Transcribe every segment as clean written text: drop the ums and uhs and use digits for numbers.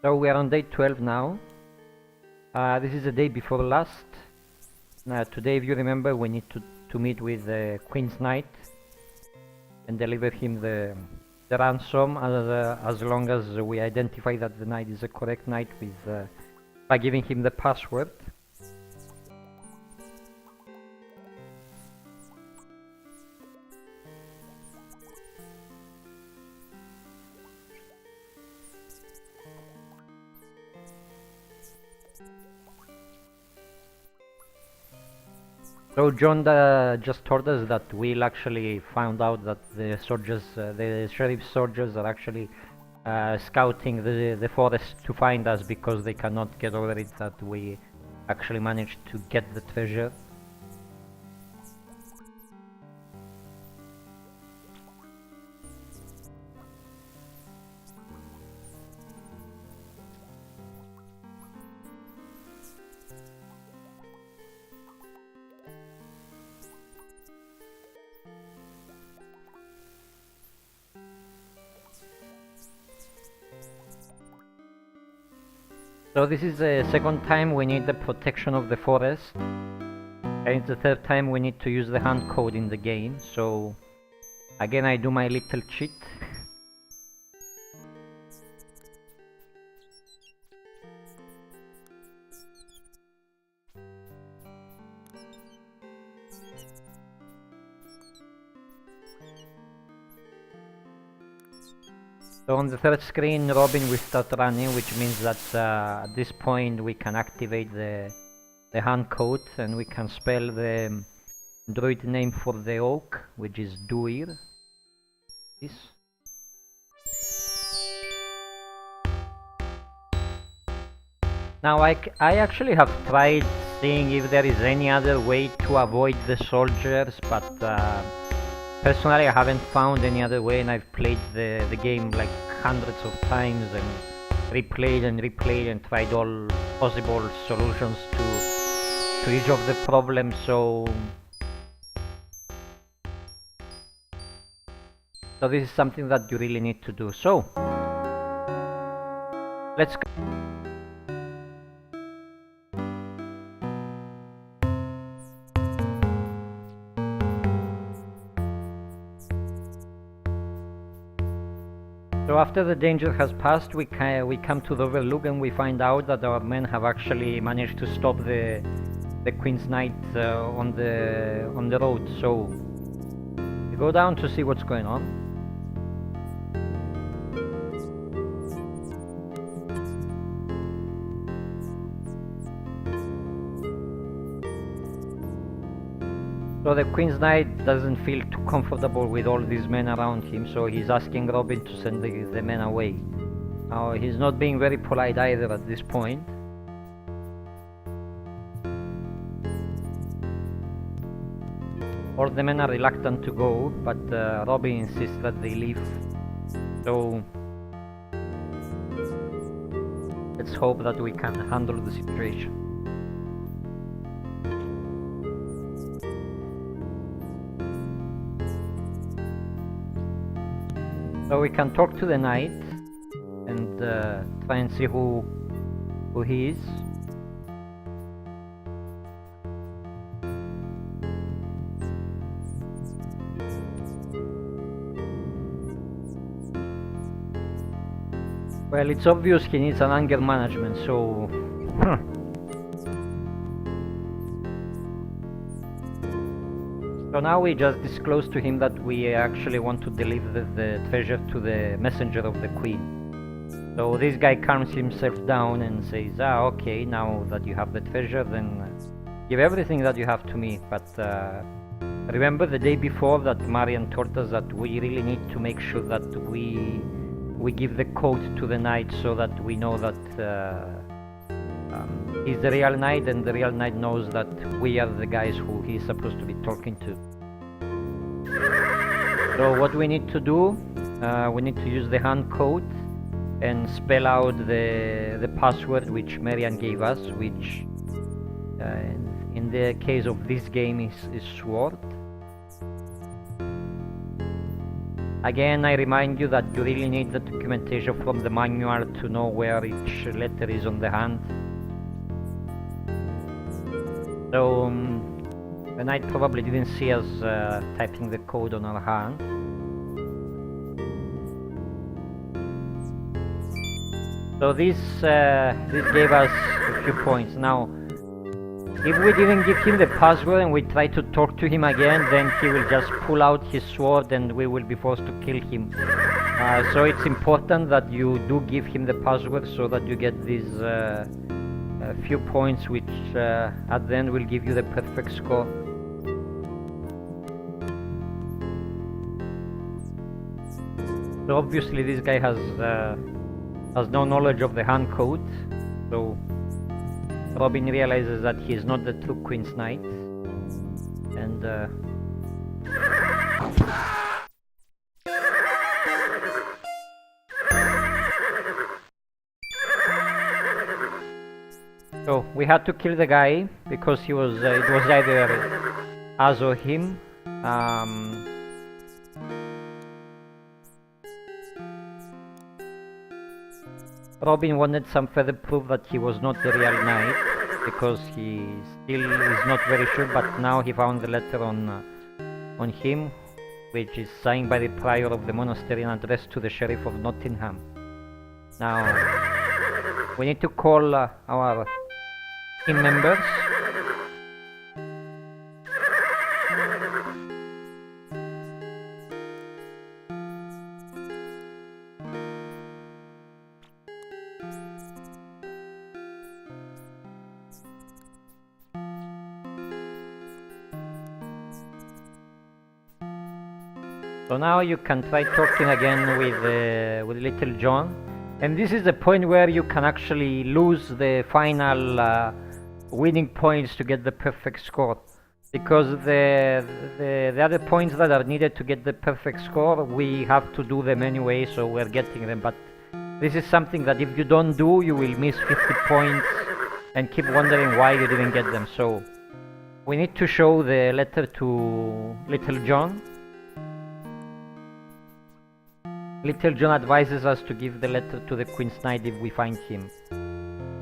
So we are on day 12 now. This is the day before last. Today, if you remember, we need to meet with the Queen's Knight and deliver him the ransom as long as we identify that the knight is the correct knight by giving him the password. So John just told us that we'll actually found out that the soldiers, the sheriff's soldiers are actually scouting the forest to find us because they cannot get over it that we actually managed to get the treasure. So this is the second time we need the protection of the forest, and it's the third time we need to use the hand code in the game. So again I do my little cheat. So on the third screen, Robin will start running, which means that at this point we can activate the hand code and we can spell the druid name for the oak, which is Duir. This. Now I actually have tried seeing if there is any other way to avoid the soldiers, but personally I haven't found any other way, and I've played the game like hundreds of times and replayed and tried all possible solutions to each of the problems, so this is something that you really need to do. So let's go. So after the danger has passed, we come to the overlook and we find out that our men have actually managed to stop the Queen's Knight on the road. So we go down to see what's going on. So the Queen's Knight doesn't feel too comfortable with all these men around him, so he's asking Robin to send the men away. Now he's not being very polite either at this point. All the men are reluctant to go, but Robin insists that they leave. So let's hope that we can handle the situation. So we can talk to the knight and try and see who he is. Well, it's obvious he needs an anger management, so So now we just disclose to him that we actually want to deliver the treasure to the messenger of the queen. So this guy calms himself down and says, okay, now that you have the treasure, then give everything that you have to me. But remember the day before that Marian told us that we really need to make sure that we give the code to the knight so that we know that he's the real knight, and the real knight knows that we are the guys who he's supposed to be talking to. So what we need to do, we need to use the hand code and spell out the password which Marian gave us, which in the case of this game is sword. Again, I remind you that you really need the documentation from the manual to know where each letter is on the hand. So, the knight probably didn't see us typing the code on our hand. So this gave us a few points. Now, if we didn't give him the password and we try to talk to him again, then he will just pull out his sword and we will be forced to kill him. So it's important that you do give him the password so that you get these few points, which at the end will give you the perfect score. So obviously this guy has no knowledge of the hand code, so Robin realizes that he is not the true Queen's Knight, and so we had to kill the guy because he was it was either us or him. Robin wanted some further proof that he was not the real knight, because he still is not very sure, but now he found the letter on him, which is signed by the prior of the monastery and addressed to the sheriff of Nottingham. Now, we need to call our team members. So now you can try talking again with Little John, and this is the point where you can actually lose the final winning points to get the perfect score, because the other points that are needed to get the perfect score, we have to do them anyway, so we're getting them. But this is something that if you don't do, you will miss 50 points and keep wondering why you didn't get them. So we need to show the letter to Little John. Little John advises us to give the letter to the Queen's Knight if we find him.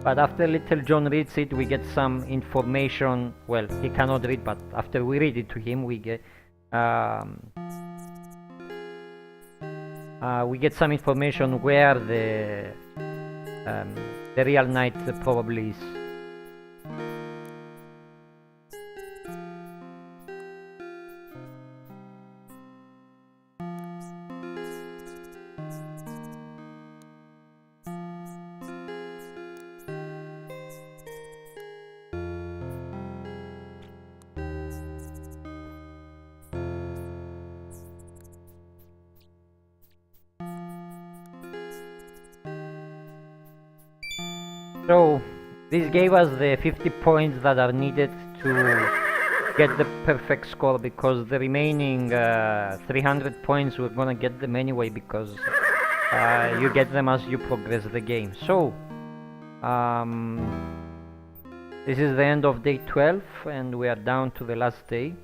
But after Little John reads it, we get some information. Well, he cannot read, but after we read it to him, we get some information where the real knight probably is. So this gave us the 50 points that are needed to get the perfect score, because the remaining 300 points we're gonna get them anyway, because you get them as you progress the game. So this is the end of day 12 and we are down to the last day.